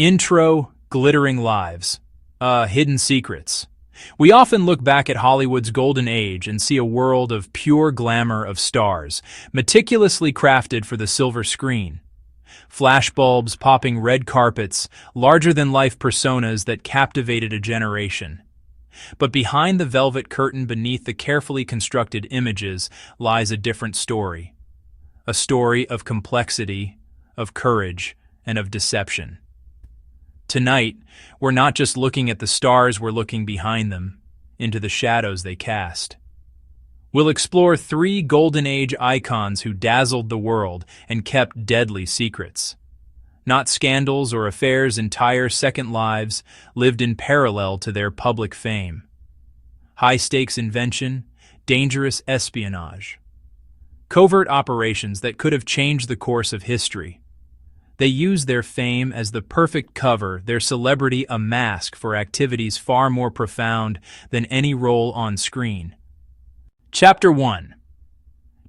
Intro, glittering lives. Hidden secrets. We often look back at Hollywood's golden age and see a world of pure glamour of stars, meticulously crafted for the silver screen. Flashbulbs popping red carpets, larger-than-life personas that captivated a generation. But behind the velvet curtain beneath the carefully constructed images lies a different story. A story of complexity, of courage, and of deception. Tonight, we're not just looking at the stars, we're looking behind them, into the shadows they cast. We'll explore three Golden Age icons who dazzled the world and kept deadly secrets. Not scandals or affairs, entire second lives lived in parallel to their public fame. High-stakes invention, dangerous espionage. Covert operations that could have changed the course of history. They used their fame as the perfect cover, their celebrity a mask for activities far more profound than any role on screen. Chapter 1.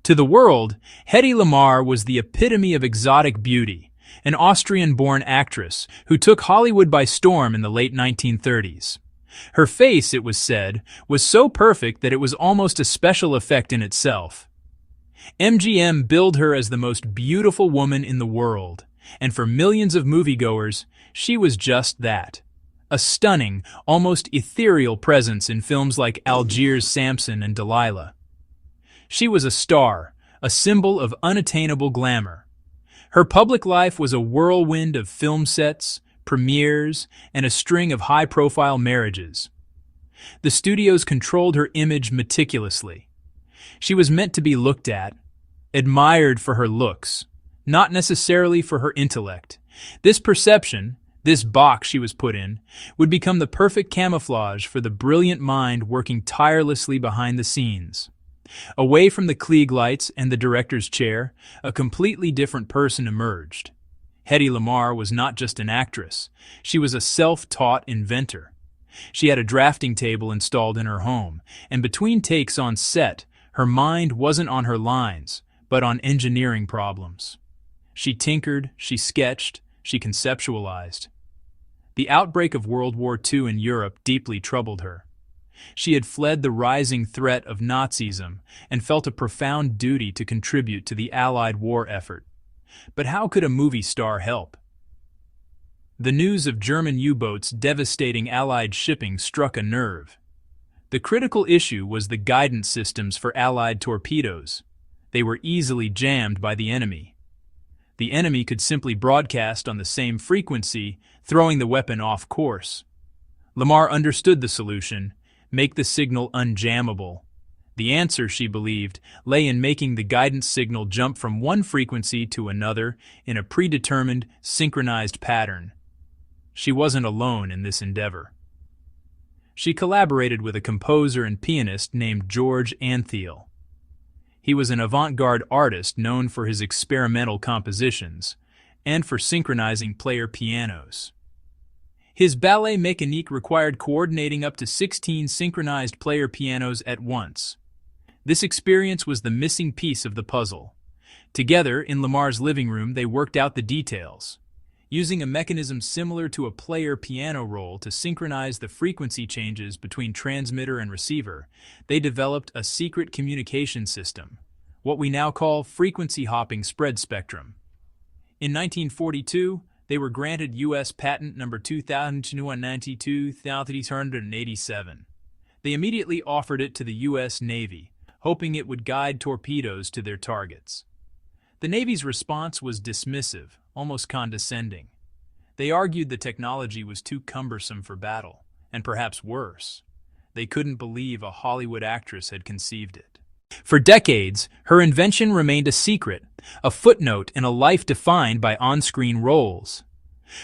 To the world, Hedy Lamarr was the epitome of exotic beauty, an Austrian-born actress who took Hollywood by storm in the late 1930s. Her face, it was said, was so perfect that it was almost a special effect in itself. MGM billed her as the most beautiful woman in the world. And for millions of moviegoers, she was just that. A stunning, almost ethereal presence in films like Algiers' Samson and Delilah. She was a star, a symbol of unattainable glamour. Her public life was a whirlwind of film sets, premieres, and a string of high-profile marriages. The studios controlled her image meticulously. She was meant to be looked at, admired for her looks, not necessarily for her intellect. This perception, this box she was put in, would become the perfect camouflage for the brilliant mind working tirelessly behind the scenes. Away from the Klieg lights and the director's chair, a completely different person emerged. Hedy Lamarr was not just an actress. She was a self-taught inventor. She had a drafting table installed in her home, and between takes on set, her mind wasn't on her lines, but on engineering problems. She tinkered, she sketched, she conceptualized. The outbreak of World War II in Europe deeply troubled her. She had fled the rising threat of Nazism and felt a profound duty to contribute to the Allied war effort. But how could a movie star help? The news of German U-boats devastating Allied shipping struck a nerve. The critical issue was the guidance systems for Allied torpedoes. They were easily jammed by the enemy. The enemy could simply broadcast on the same frequency, throwing the weapon off course. Lamarr understood the solution: make the signal unjammable. The answer, she believed, lay in making the guidance signal jump from one frequency to another in a predetermined, synchronized pattern. She wasn't alone in this endeavor. She collaborated with a composer and pianist named George Antheil. He was an avant-garde artist known for his experimental compositions and for synchronizing player pianos. His ballet mécanique required coordinating up to 16 synchronized player pianos at once. This experience was the missing piece of the puzzle. Together, in Lamarr's living room, they worked out the details. Using a mechanism similar to a player piano roll to synchronize the frequency changes between transmitter and receiver, they developed a secret communication system, what we now call frequency hopping spread spectrum. In 1942, they were granted U.S. patent number 2092-387. They immediately offered it to the U.S. Navy, hoping it would guide torpedoes to their targets. The Navy's response was dismissive, almost condescending. They argued the technology was too cumbersome for battle, and perhaps worse, they couldn't believe a Hollywood actress had conceived it. For decades, her invention remained a secret, a footnote in a life defined by on-screen roles.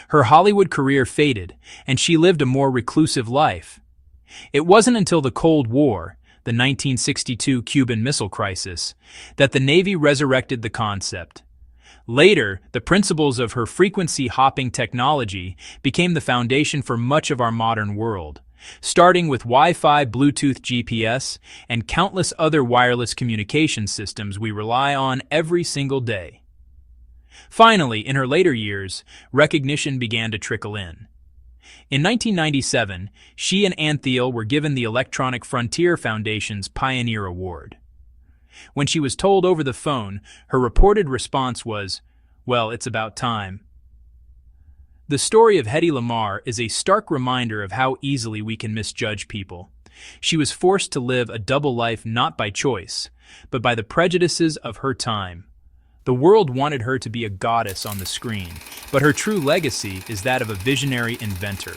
Her Hollywood career faded, and she lived a more reclusive life. It wasn't until the Cold War, the 1962 Cuban Missile Crisis, that the Navy resurrected the concept. Later, the principles of her frequency-hopping technology became the foundation for much of our modern world, starting with Wi-Fi, Bluetooth, GPS, and countless other wireless communication systems we rely on every single day. Finally, in her later years, recognition began to trickle in. In 1997, she and Antheil were given the Electronic Frontier Foundation's Pioneer Award. When she was told over the phone, her reported response was, "Well, it's about time." The story of Hedy Lamarr is a stark reminder of how easily we can misjudge people. She was forced to live a double life not by choice, but by the prejudices of her time. The world wanted her to be a goddess on the screen, but her true legacy is that of a visionary inventor.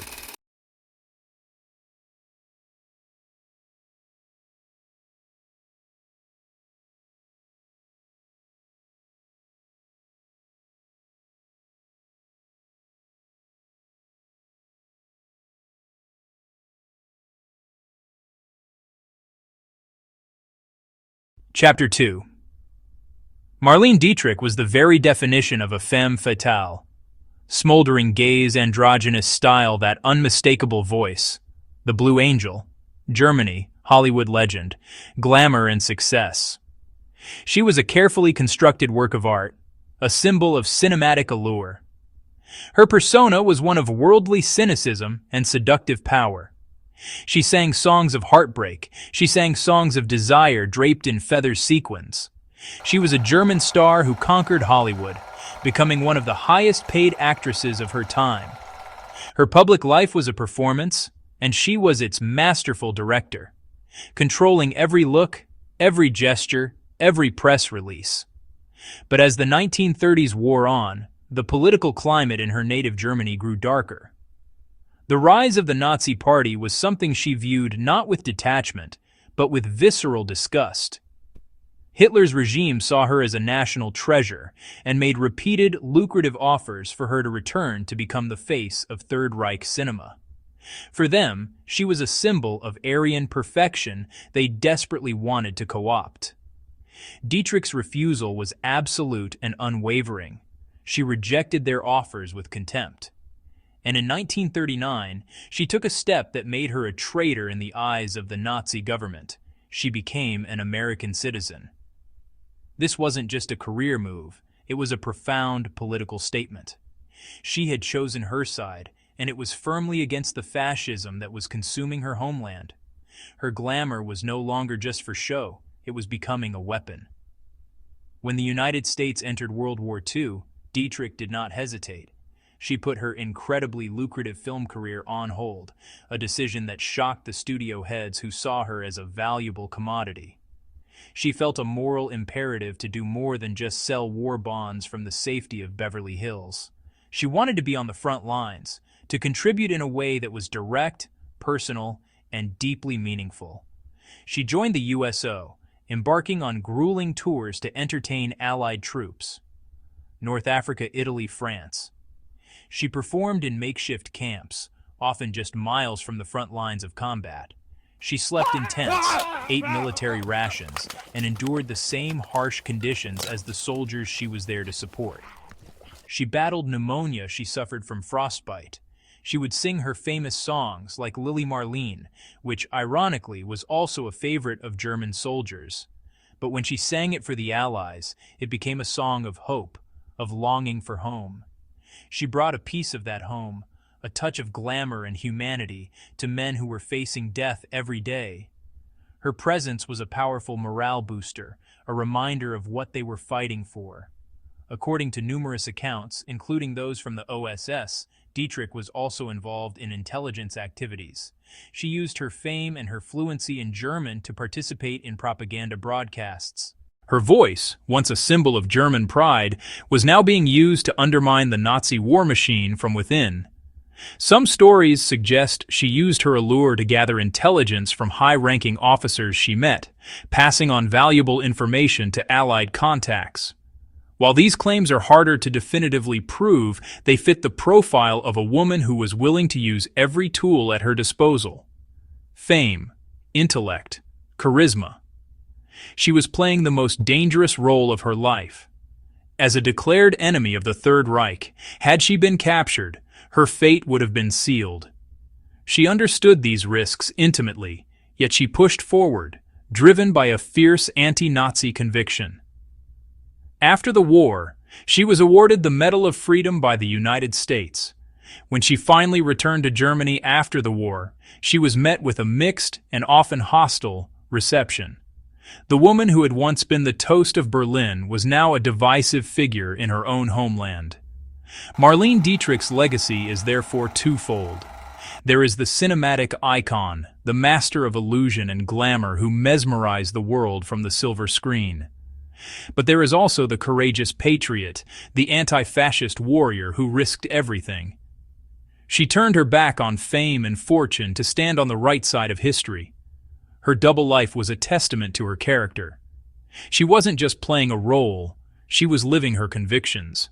Chapter 2. Marlene Dietrich was the very definition of a femme fatale. Smoldering gaze, androgynous style, that unmistakable voice. The Blue Angel. Germany, Hollywood legend. Glamour and success. She was a carefully constructed work of art, a symbol of cinematic allure. Her persona was one of worldly cynicism and seductive power. She sang songs of heartbreak. She sang songs of desire draped in feather sequins. She was a German star who conquered Hollywood, becoming one of the highest-paid actresses of her time. Her public life was a performance, and she was its masterful director, controlling every look, every gesture, every press release. But as the 1930s wore on, the political climate in her native Germany grew darker. The rise of the Nazi Party was something she viewed not with detachment, but with visceral disgust. Hitler's regime saw her as a national treasure and made repeated, lucrative offers for her to return to become the face of Third Reich cinema. For them, she was a symbol of Aryan perfection they desperately wanted to co-opt. Dietrich's refusal was absolute and unwavering. She rejected their offers with contempt. And in 1939, she took a step that made her a traitor in the eyes of the Nazi government. She became an American citizen. This wasn't just a career move, it was a profound political statement. She had chosen her side, and it was firmly against the fascism that was consuming her homeland. Her glamour was no longer just for show, it was becoming a weapon. When the United States entered World War II, Dietrich did not hesitate. She put her incredibly lucrative film career on hold, a decision that shocked the studio heads who saw her as a valuable commodity. She felt a moral imperative to do more than just sell war bonds from the safety of Beverly Hills. She wanted to be on the front lines, to contribute in a way that was direct, personal, and deeply meaningful. She joined the USO, embarking on grueling tours to entertain Allied troops. North Africa, Italy, France. She performed in makeshift camps, often just miles from the front lines of combat. She slept in tents, ate military rations, and endured the same harsh conditions as the soldiers she was there to support. She battled pneumonia she suffered from frostbite. She would sing her famous songs like Lily Marlene, which ironically was also a favorite of German soldiers. But when she sang it for the Allies, it became a song of hope, of longing for home. She brought a piece of that home, a touch of glamour and humanity, to men who were facing death every day. Her presence was a powerful morale booster, a reminder of what they were fighting for. According to numerous accounts, including those from the OSS, Dietrich was also involved in intelligence activities. She used her fame and her fluency in German to participate in propaganda broadcasts. Her voice, once a symbol of German pride, was now being used to undermine the Nazi war machine from within. Some stories suggest she used her allure to gather intelligence from high-ranking officers she met, passing on valuable information to Allied contacts. While these claims are harder to definitively prove, they fit the profile of a woman who was willing to use every tool at her disposal. Fame, intellect, charisma. She was playing the most dangerous role of her life. As a declared enemy of the Third Reich, had she been captured, her fate would have been sealed. She understood these risks intimately, yet she pushed forward, driven by a fierce anti-Nazi conviction. After the war, She was awarded the Medal of Freedom by the United States. When she finally returned to Germany after the war, she was met with a mixed and often hostile reception. The woman who had once been the toast of Berlin was now a divisive figure in her own homeland. Marlene Dietrich's legacy is therefore twofold. There is the cinematic icon, the master of illusion and glamour who mesmerized the world from the silver screen. But there is also the courageous patriot, the anti-fascist warrior who risked everything. She turned her back on fame and fortune to stand on the right side of history. Her double life was a testament to her character. She wasn't just playing a role, she was living her convictions.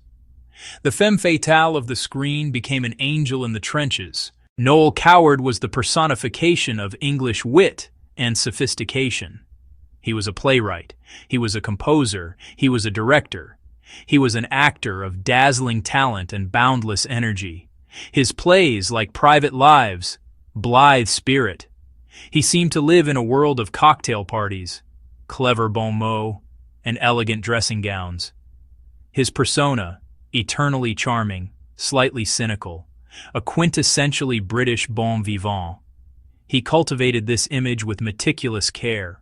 The femme fatale of the screen became an angel in the trenches. Noel Coward was the personification of English wit and sophistication. He was a playwright, he was a composer, he was a director. He was an actor of dazzling talent and boundless energy. His plays, like Private Lives, blithe spirit. He seemed to live in a world of cocktail parties, clever bon mots, and elegant dressing gowns. His persona, eternally charming, slightly cynical, a quintessentially British bon vivant. He cultivated this image with meticulous care,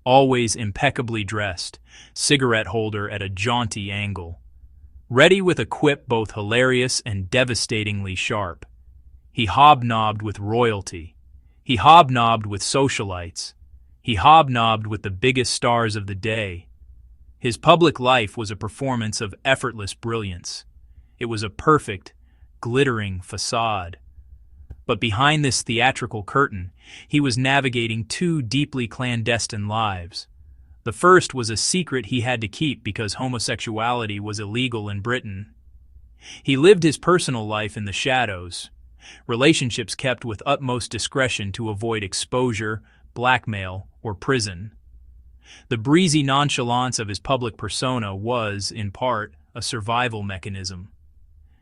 always impeccably dressed, cigarette holder at a jaunty angle, ready with a quip both hilarious and devastatingly sharp. He hobnobbed with royalty. He hobnobbed with socialites. He hobnobbed with the biggest stars of the day. His public life was a performance of effortless brilliance. It was a perfect, glittering facade. But behind this theatrical curtain, he was navigating two deeply clandestine lives. The first was a secret he had to keep because homosexuality was illegal in Britain. He lived his personal life in the shadows, relationships kept with utmost discretion to avoid exposure, blackmail, or prison. The breezy nonchalance of his public persona was, in part, a survival mechanism.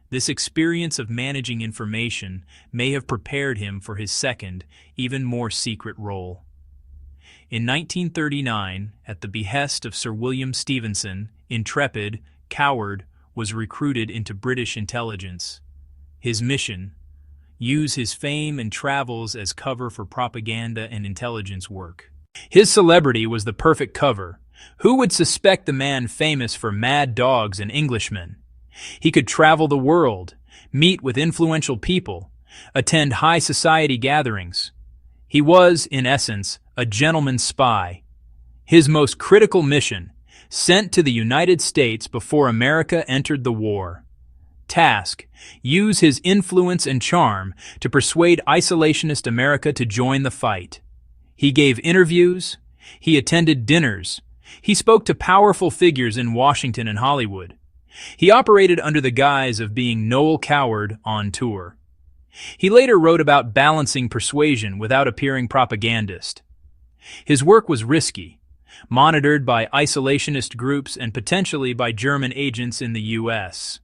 This experience of managing information may have prepared him for his second, even more secret role. In 1939, at the behest of Sir William Stevenson, intrepid, Coward was recruited into British intelligence. His mission: use his fame and travels as cover for propaganda and intelligence work. His celebrity was the perfect cover. Who would suspect the man famous for mad dogs and Englishmen? He could travel the world, meet with influential people, attend high society gatherings. He was, in essence, a gentleman's spy. His most critical mission, sent to the United States before America entered the war. Task: use his influence and charm to persuade isolationist America to join the fight. He gave interviews, he attended dinners, he spoke to powerful figures in Washington and Hollywood. He operated under the guise of being Noel Coward on tour. He later wrote about balancing persuasion without appearing propagandist. His work was risky, monitored by isolationist groups and potentially by German agents in the U.S.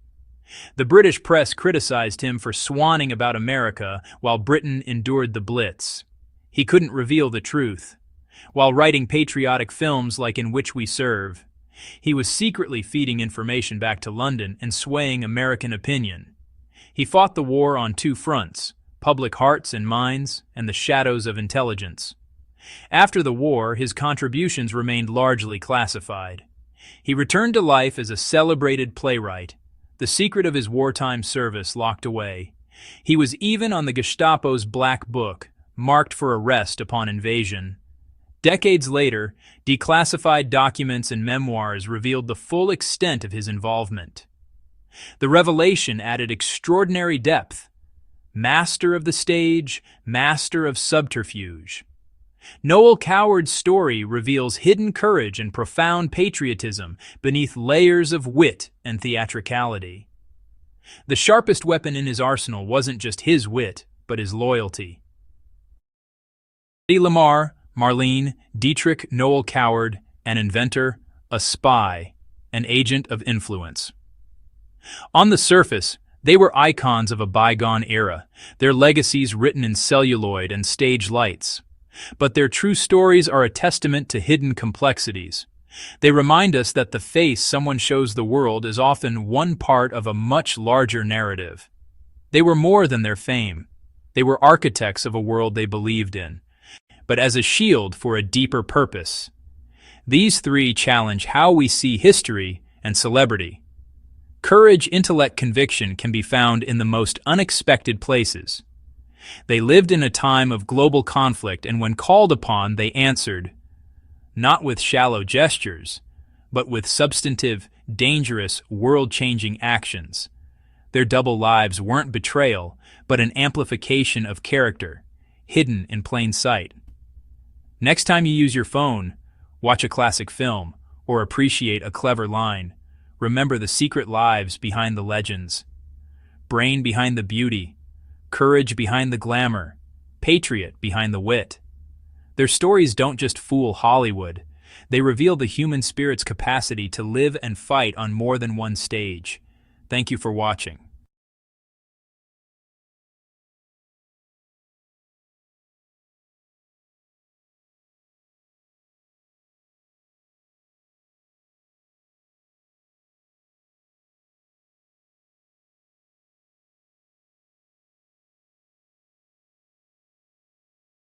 The British press criticized him for swanning about America while Britain endured the Blitz. He couldn't reveal the truth. While writing patriotic films like In Which We Serve, he was secretly feeding information back to London and swaying American opinion. He fought the war on two fronts: public hearts and minds, and the shadows of intelligence. After the war, his contributions remained largely classified. He returned to life as a celebrated playwright, the secret of his wartime service locked away. He was even on the Gestapo's Black Book, marked for arrest upon invasion. Decades later, declassified documents and memoirs revealed the full extent of his involvement. The revelation added extraordinary depth. Master of the stage, master of subterfuge. Noel Coward's story reveals hidden courage and profound patriotism beneath layers of wit and theatricality. The sharpest weapon in his arsenal wasn't just his wit, but his loyalty. Lamar, Marlene, Dietrich, Noel Coward, an inventor, a spy, an agent of influence. On the surface, they were icons of a bygone era, their legacies written in celluloid and stage lights. But their true stories are a testament to hidden complexities. They remind us that the face someone shows the world is often one part of a much larger narrative. They were more than their fame. They were architects of a world they believed in, but as a shield for a deeper purpose. These three challenge how we see history and celebrity. Courage, intellect, conviction can be found in the most unexpected places. They lived in a time of global conflict, and when called upon, they answered, not with shallow gestures, but with substantive, dangerous, world-changing actions. Their double lives weren't betrayal, but an amplification of character, hidden in plain sight. Next time you use your phone, watch a classic film, or appreciate a clever line, remember the secret lives behind the legends. Brain behind the beauty, courage behind the glamour, patriot behind the wit. Their stories don't just fool Hollywood, they reveal the human spirit's capacity to live and fight on more than one stage. Thank you for watching.